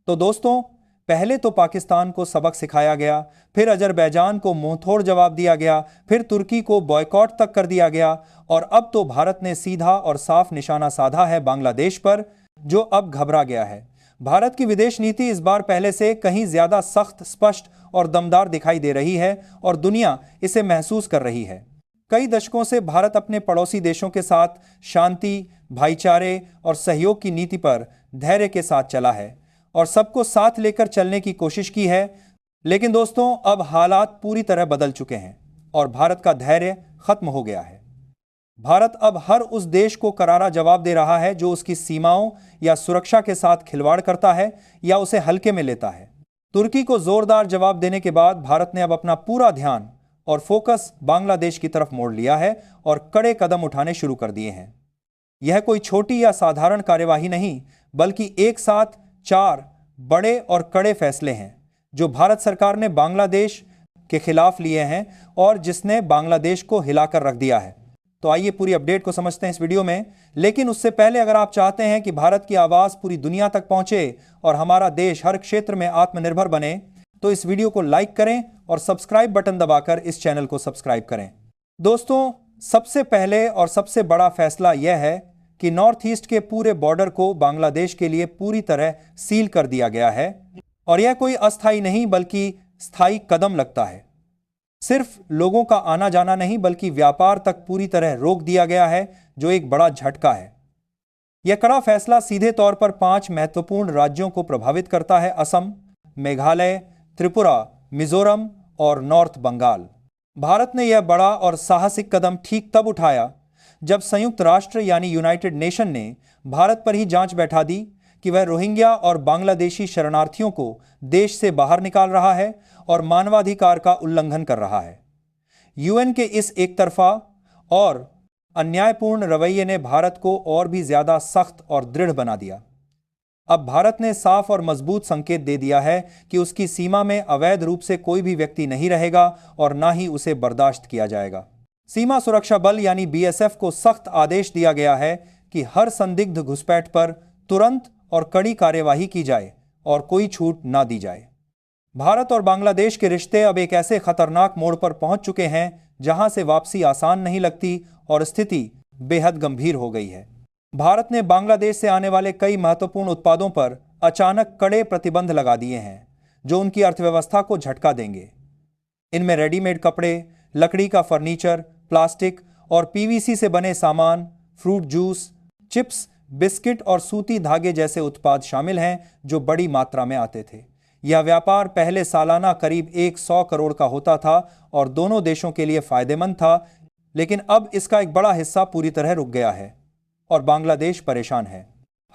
तो दोस्तों, पहले तो पाकिस्तान को सबक सिखाया गया, फिर अजरबैजान को मुंहतोड़ जवाब दिया गया, फिर तुर्की को बॉयकॉट तक कर दिया गया और अब तो भारत ने सीधा और साफ निशाना साधा है बांग्लादेश पर, जो अब घबरा गया है। भारत की विदेश नीति इस बार पहले से कहीं ज्यादा सख्त, स्पष्ट और दमदार दिखाई दे रही है और दुनिया इसे महसूस कर रही है। कई दशकों से भारत अपने पड़ोसी देशों के साथ शांति, भाईचारे और सहयोग की नीति पर धैर्य के साथ चला है और सबको साथ लेकर चलने की कोशिश की है। लेकिन दोस्तों, अब हालात पूरी तरह बदल चुके हैं और भारत का धैर्य खत्म हो गया है। भारत अब हर उस देश को करारा जवाब दे रहा है जो उसकी सीमाओं या सुरक्षा के साथ खिलवाड़ करता है या उसे हल्के में लेता है। तुर्की को जोरदार जवाब देने के बाद भारत ने अब अपना पूरा ध्यान और फोकस बांग्लादेश की तरफ मोड़ लिया है और कड़े कदम उठाने शुरू कर दिए हैं। यह कोई छोटी या साधारण कार्यवाही नहीं, बल्कि एक साथ 4 बड़े और कड़े फैसले हैं जो भारत सरकार ने बांग्लादेश के खिलाफ लिए हैं और जिसने बांग्लादेश को हिलाकर रख दिया है। तो आइए पूरी अपडेट को समझते हैं इस वीडियो में। लेकिन उससे पहले, अगर आप चाहते हैं कि भारत की आवाज पूरी दुनिया तक पहुंचे और हमारा देश हर क्षेत्र में आत्मनिर्भर बने, तो इस वीडियो को लाइक करें और सब्सक्राइब बटन दबाकर इस चैनल को सब्सक्राइब करें। दोस्तों, सबसे पहले और सबसे बड़ा फैसला यह है कि नॉर्थ ईस्ट के पूरे बॉर्डर को बांग्लादेश के लिए पूरी तरह सील कर दिया गया है और यह कोई अस्थायी नहीं बल्कि स्थायी कदम लगता है। सिर्फ लोगों का आना जाना नहीं, बल्कि व्यापार तक पूरी तरह रोक दिया गया है, जो एक बड़ा झटका है। यह कड़ा फैसला सीधे तौर पर 5 महत्वपूर्ण राज्यों को प्रभावित करता है: असम, मेघालय, त्रिपुरा, मिजोरम और नॉर्थ बंगाल। भारत ने यह बड़ा और साहसिक कदम ठीक तब उठाया जब संयुक्त राष्ट्र यानी यूनाइटेड नेशन ने भारत पर ही जांच बैठा दी कि वह रोहिंग्या और बांग्लादेशी शरणार्थियों को देश से बाहर निकाल रहा है और मानवाधिकार का उल्लंघन कर रहा है। यूएन के इस एकतरफा और अन्यायपूर्ण रवैये ने भारत को और भी ज्यादा सख्त और दृढ़ बना दिया। अब भारत ने साफ और मजबूत संकेत दे दिया है कि उसकी सीमा में अवैध रूप से कोई भी व्यक्ति नहीं रहेगा और ना ही उसे बर्दाश्त किया जाएगा। सीमा सुरक्षा बल यानी बीएसएफ को सख्त आदेश दिया गया है कि हर संदिग्ध घुसपैठ पर तुरंत और कड़ी कार्यवाही की जाए और कोई छूट ना दी जाए। भारत और बांग्लादेश के रिश्ते अब एक ऐसे खतरनाक मोड़ पर पहुंच चुके हैं जहां से वापसी आसान नहीं लगती और स्थिति बेहद गंभीर हो गई है। भारत ने बांग्लादेश से आने वाले कई महत्वपूर्ण उत्पादों पर अचानक कड़े प्रतिबंध लगा दिए हैं, जो उनकी अर्थव्यवस्था को झटका देंगे। इनमें रेडीमेड कपड़े, लकड़ी का फर्नीचर, प्लास्टिक और पीवीसी से बने सामान, फ्रूट जूस, चिप्स, बिस्किट और सूती धागे जैसे उत्पाद शामिल हैं, जो बड़ी मात्रा में आते थे। यह व्यापार पहले सालाना करीब 100 करोड़ का होता था और दोनों देशों के लिए फायदेमंद था, लेकिन अब इसका एक बड़ा हिस्सा पूरी तरह रुक गया है और बांग्लादेश परेशान है।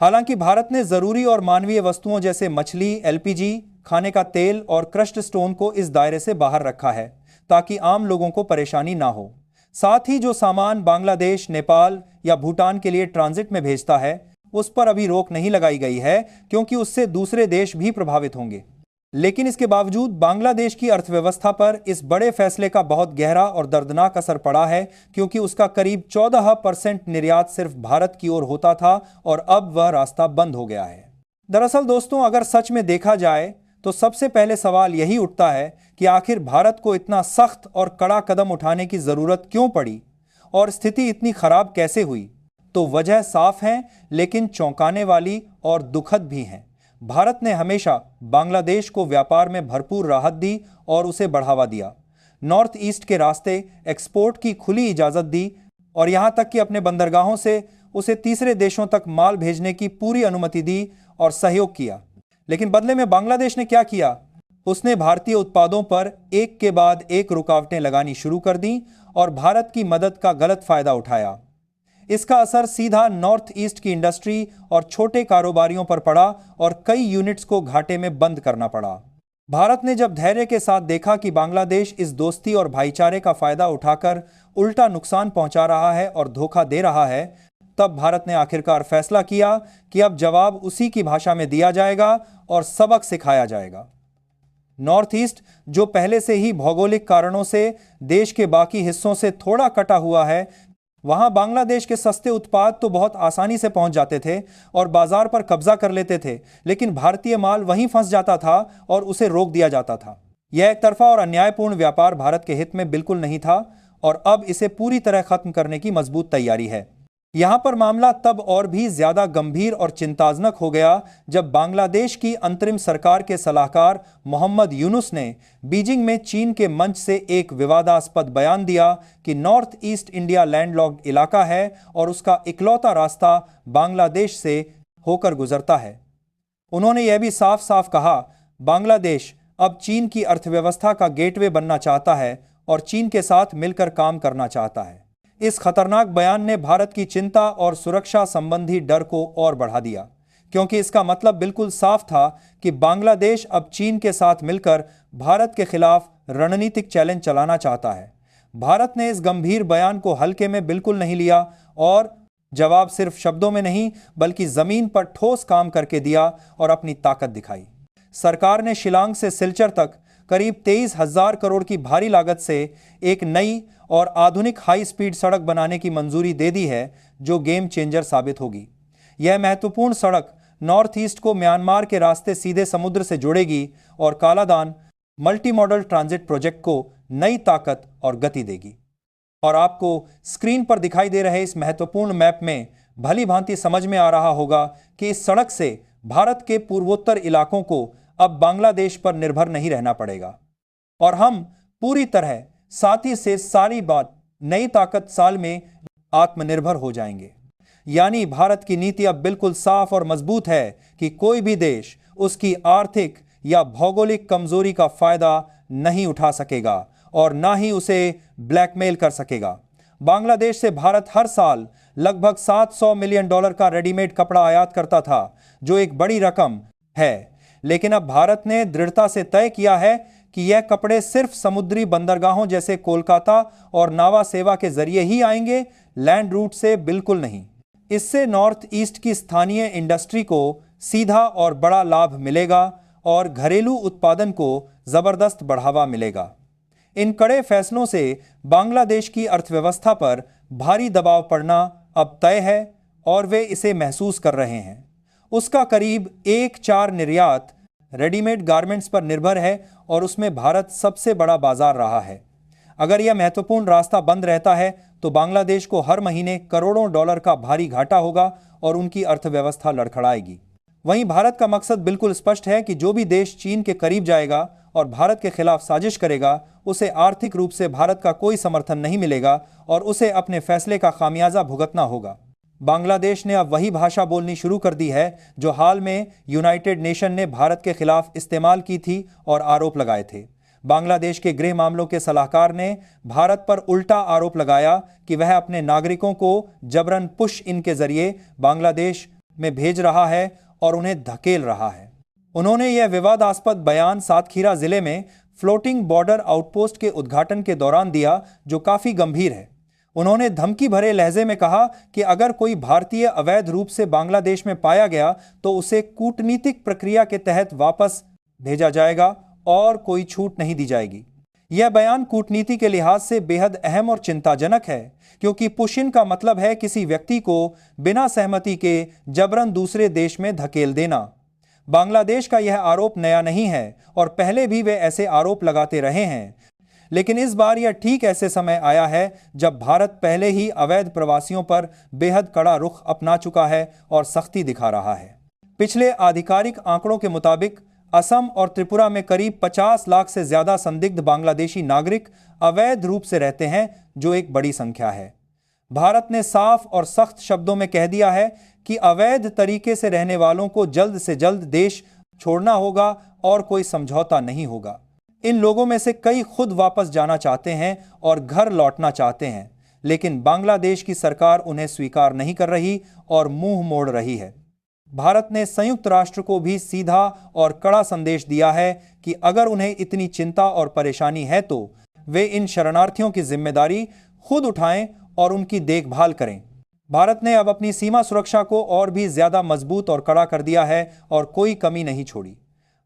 हालांकि भारत ने जरूरी और मानवीय वस्तुओं जैसे मछली, एलपीजी, खाने का तेल और क्रश्ड स्टोन को इस दायरे से बाहर रखा है ताकि आम लोगों को परेशानी ना हो। साथ ही जो सामान बांग्लादेश, नेपाल या भूटान के लिए ट्रांजिट में भेजता है, उस पर अभी रोक नहीं लगाई गई है, क्योंकि उससे दूसरे देश भी प्रभावित होंगे। लेकिन इसके बावजूद बांग्लादेश की अर्थव्यवस्था पर इस बड़े फैसले का बहुत गहरा और दर्दनाक असर पड़ा है, क्योंकि उसका करीब 14% निर्यात सिर्फ भारत की ओर होता था और अब वह रास्ता बंद हो गया है। दरअसल दोस्तों, अगर सच में देखा जाए तो सबसे पहले सवाल यही उठता है कि आखिर भारत को इतना सख्त और कड़ा कदम उठाने की जरूरत क्यों पड़ी और स्थिति इतनी खराब कैसे हुई। तो वजह साफ है, लेकिन चौंकाने वाली और दुखद भी है। भारत ने हमेशा बांग्लादेश को व्यापार में भरपूर राहत दी और उसे बढ़ावा दिया। नॉर्थ ईस्ट के रास्ते एक्सपोर्ट की खुली इजाजत दी और यहां तक कि अपने बंदरगाहों से उसे तीसरे देशों तक माल भेजने की पूरी अनुमति दी और सहयोग किया। लेकिन बदले में बांग्लादेश ने क्या किया? उसने भारतीय उत्पादों पर एक के बाद एक रुकावटें लगानी शुरू कर दी और भारत की मदद का गलत फायदा उठाया। इसका असर सीधा नॉर्थ ईस्ट की इंडस्ट्री और छोटे कारोबारियों पर पड़ा और कई यूनिट्स को घाटे में बंद करना पड़ा। भारत ने जब धैर्य के साथ देखा कि बांग्लादेश इस दोस्ती और भाईचारे का फायदा उठाकर उल्टा नुकसान पहुंचा रहा है और धोखा दे रहा है, तब भारत ने आखिरकार फैसला किया कि अब जवाब उसी की भाषा में दिया जाएगा और सबक सिखाया जाएगा। नॉर्थ ईस्ट, जो पहले से ही भौगोलिक कारणों से देश के बाकी हिस्सों से थोड़ा कटा हुआ है, वहां बांग्लादेश के सस्ते उत्पाद तो बहुत आसानी से पहुंच जाते थे और बाजार पर कब्जा कर लेते थे, लेकिन भारतीय माल वहीं फंस जाता था और उसे रोक दिया जाता था। यह एक तरफा और अन्यायपूर्ण व्यापार भारत के हित में बिल्कुल नहीं था और अब इसे पूरी तरह खत्म करने की मजबूत तैयारी है। यहां पर मामला तब और भी ज्यादा गंभीर और चिंताजनक हो गया जब बांग्लादेश की अंतरिम सरकार के सलाहकार मोहम्मद यूनुस ने बीजिंग में चीन के मंच से एक विवादास्पद बयान दिया कि नॉर्थ ईस्ट इंडिया लैंडलॉक्ड इलाका है और उसका इकलौता रास्ता बांग्लादेश से होकर गुजरता है। उन्होंने यह भी साफ साफ कहा, बांग्लादेश अब चीन की अर्थव्यवस्था का गेटवे बनना चाहता है और चीन के साथ मिलकर काम करना चाहता है। इस खतरनाक बयान ने भारत की चिंता और सुरक्षा संबंधी डर को और बढ़ा दिया, क्योंकि इसका मतलब बिल्कुल साफ था कि बांग्लादेश अब चीन के साथ मिलकर भारत के खिलाफ रणनीतिक चैलेंज चलाना चाहता है। भारत ने इस गंभीर बयान को हल्के में बिल्कुल नहीं लिया और जवाब सिर्फ शब्दों में नहीं बल्कि जमीन पर ठोस काम करके दिया और अपनी ताकत दिखाई। सरकार ने शिलांग से सिलचर तक करीब 23,000 करोड़ की भारी लागत से एक नई और आधुनिक हाई स्पीड सड़क बनाने की मंजूरी दे दी है, जो गेम चेंजर साबित होगी। यह महत्वपूर्ण सड़क नॉर्थ ईस्ट को म्यांमार के रास्ते सीधे समुद्र से जोड़ेगी और Kaladan multi modal transit project को नई ताकत और गति देगी। और आपको स्क्रीन पर दिखाई दे रहे इस महत्वपूर्ण मैप में भली भांति समझ में आ रहा होगा कि इस सड़क से भारत के पूर्वोत्तर इलाकों को अब बांग्लादेश पर निर्भर नहीं रहना पड़ेगा और हम पूरी तरह साथी से सारी बात नई ताकत साल में आत्मनिर्भर हो जाएंगे। यानी भारत की नीति अब बिल्कुल साफ और मजबूत है कि कोई भी देश उसकी आर्थिक या भौगोलिक कमजोरी का फायदा नहीं उठा सकेगा और ना ही उसे ब्लैकमेल कर सकेगा। बांग्लादेश से भारत हर साल लगभग $700 मिलियन का रेडीमेड कपड़ा आयात करता था, जो एक बड़ी रकम है, लेकिन अब भारत ने दृढ़ता से तय किया है कि यह कपड़े सिर्फ समुद्री बंदरगाहों जैसे कोलकाता और नावा सेवा के जरिए ही आएंगे, लैंड रूट से बिल्कुल नहीं। इससे नॉर्थ ईस्ट की स्थानीय इंडस्ट्री को सीधा और बड़ा लाभ मिलेगा और घरेलू उत्पादन को जबरदस्त बढ़ावा मिलेगा। इन कड़े फैसलों से बांग्लादेश की अर्थव्यवस्था पर भारी दबाव पड़ना अब तय है और वे इसे महसूस कर रहे हैं। उसका करीब 1/4 निर्यात रेडीमेड गारमेंट्स पर निर्भर है और उसमें भारत सबसे बड़ा बाजार रहा है। अगर यह महत्वपूर्ण रास्ता बंद रहता है तो बांग्लादेश को हर महीने करोड़ों डॉलर का भारी घाटा होगा और उनकी अर्थव्यवस्था लड़खड़ाएगी। वहीं भारत का मकसद बिल्कुल स्पष्ट है कि जो भी देश चीन के करीब जाएगा और भारत के खिलाफ साजिश करेगा, उसे आर्थिक रूप से भारत का कोई समर्थन नहीं मिलेगा और उसे अपने फैसले का खामियाजा भुगतना होगा। बांग्लादेश ने अब वही भाषा बोलनी शुरू कर दी है जो हाल में यूनाइटेड नेशन ने भारत के खिलाफ इस्तेमाल की थी और आरोप लगाए थे। बांग्लादेश के गृह मामलों के सलाहकार ने भारत पर उल्टा आरोप लगाया कि वह अपने नागरिकों को जबरन पुश इन के जरिए बांग्लादेश में भेज रहा है और उन्हें धकेल रहा है। उन्होंने यह विवादास्पद बयान सातखीरा जिले में फ्लोटिंग बॉर्डर आउटपोस्ट के उद्घाटन के दौरान दिया, जो काफी गंभीर है। उन्होंने धमकी भरे लहजे में कहा कि अगर कोई भारतीय अवैध रूप से बांग्लादेश में पाया गया तो उसे कूटनीतिक प्रक्रिया के तहत वापस भेजा जाएगा और कोई छूट नहीं दी जाएगी। यह बयान कूटनीति के लिहाज से बेहद अहम और चिंताजनक है, क्योंकि पुश इन का मतलब है किसी व्यक्ति को बिना सहमति के जबरन दूसरे देश में धकेल देना। बांग्लादेश का यह आरोप नया नहीं है और पहले भी वे ऐसे आरोप लगाते रहे हैं, लेकिन इस बार यह ठीक ऐसे समय आया है जब भारत पहले ही अवैध प्रवासियों पर बेहद कड़ा रुख अपना चुका है और सख्ती दिखा रहा है। पिछले आधिकारिक आंकड़ों के मुताबिक असम और त्रिपुरा में करीब 50 लाख से ज्यादा संदिग्ध बांग्लादेशी नागरिक अवैध रूप से रहते हैं, जो एक बड़ी संख्या है। भारत ने साफ और सख्त शब्दों में कह दिया है कि अवैध तरीके से रहने वालों को जल्द से जल्द देश छोड़ना होगा और कोई समझौता नहीं होगा। इन लोगों में से कई खुद वापस जाना चाहते हैं और घर लौटना चाहते हैं, लेकिन बांग्लादेश की सरकार उन्हें स्वीकार नहीं कर रही और मुंह मोड़ रही है। भारत ने संयुक्त राष्ट्र को भी सीधा और कड़ा संदेश दिया है कि अगर उन्हें इतनी चिंता और परेशानी है तो वे इन शरणार्थियों की जिम्मेदारी खुद उठाएं और उनकी देखभाल करें। भारत ने अब अपनी सीमा सुरक्षा को और भी ज्यादा मजबूत और कड़ा कर दिया है और कोई कमी नहीं छोड़ी।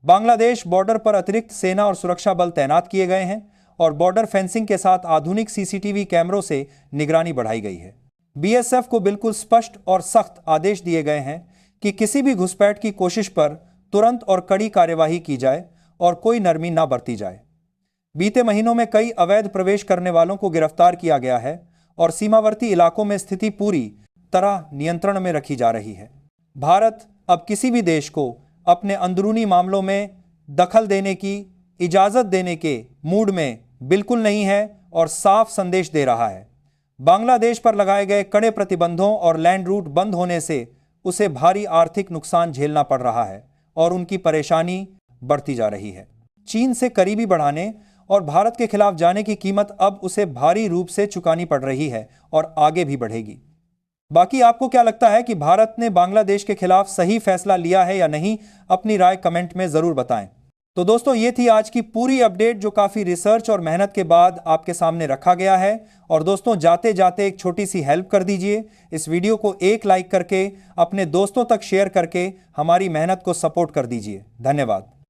बांग्लादेश बॉर्डर पर अतिरिक्त सेना और सुरक्षा बल तैनात किए गए हैं और बॉर्डर फेंसिंग के साथ आधुनिक सीसीटीवी कैमरों से निगरानी बढ़ाई गई है। बीएसएफ को बिल्कुल स्पष्ट और सख्त आदेश दिए गए हैं कि किसी भी घुसपैठ की कोशिश पर तुरंत और कड़ी कार्यवाही की जाए और कोई नरमी ना बरती जाए। बीते महीनों में कई अवैध प्रवेश करने वालों को गिरफ्तार किया गया है और सीमावर्ती इलाकों में स्थिति पूरी तरह नियंत्रण में रखी जा रही है। भारत अब किसी भी देश को अपने अंदरूनी मामलों में दखल देने की इजाजत देने के मूड में बिल्कुल नहीं है और साफ संदेश दे रहा है। बांग्लादेश पर लगाए गए कड़े प्रतिबंधों और लैंड रूट बंद होने से उसे भारी आर्थिक नुकसान झेलना पड़ रहा है और उनकी परेशानी बढ़ती जा रही है। चीन से करीबी बढ़ाने और भारत के खिलाफ जाने की कीमत अब उसे भारी रूप से चुकानी पड़ रही है और आगे भी बढ़ेगी। बाकी आपको क्या लगता है कि भारत ने बांग्लादेश के खिलाफ सही फैसला लिया है या नहीं? अपनी राय कमेंट में जरूर बताएं। तो दोस्तों, ये थी आज की पूरी अपडेट जो काफी रिसर्च और मेहनत के बाद आपके सामने रखा गया है। और दोस्तों, जाते जाते एक छोटी सी हेल्प कर दीजिए, इस वीडियो को एक लाइक करके अपने दोस्तों तक शेयर करके हमारी मेहनत को सपोर्ट कर दीजिए। धन्यवाद।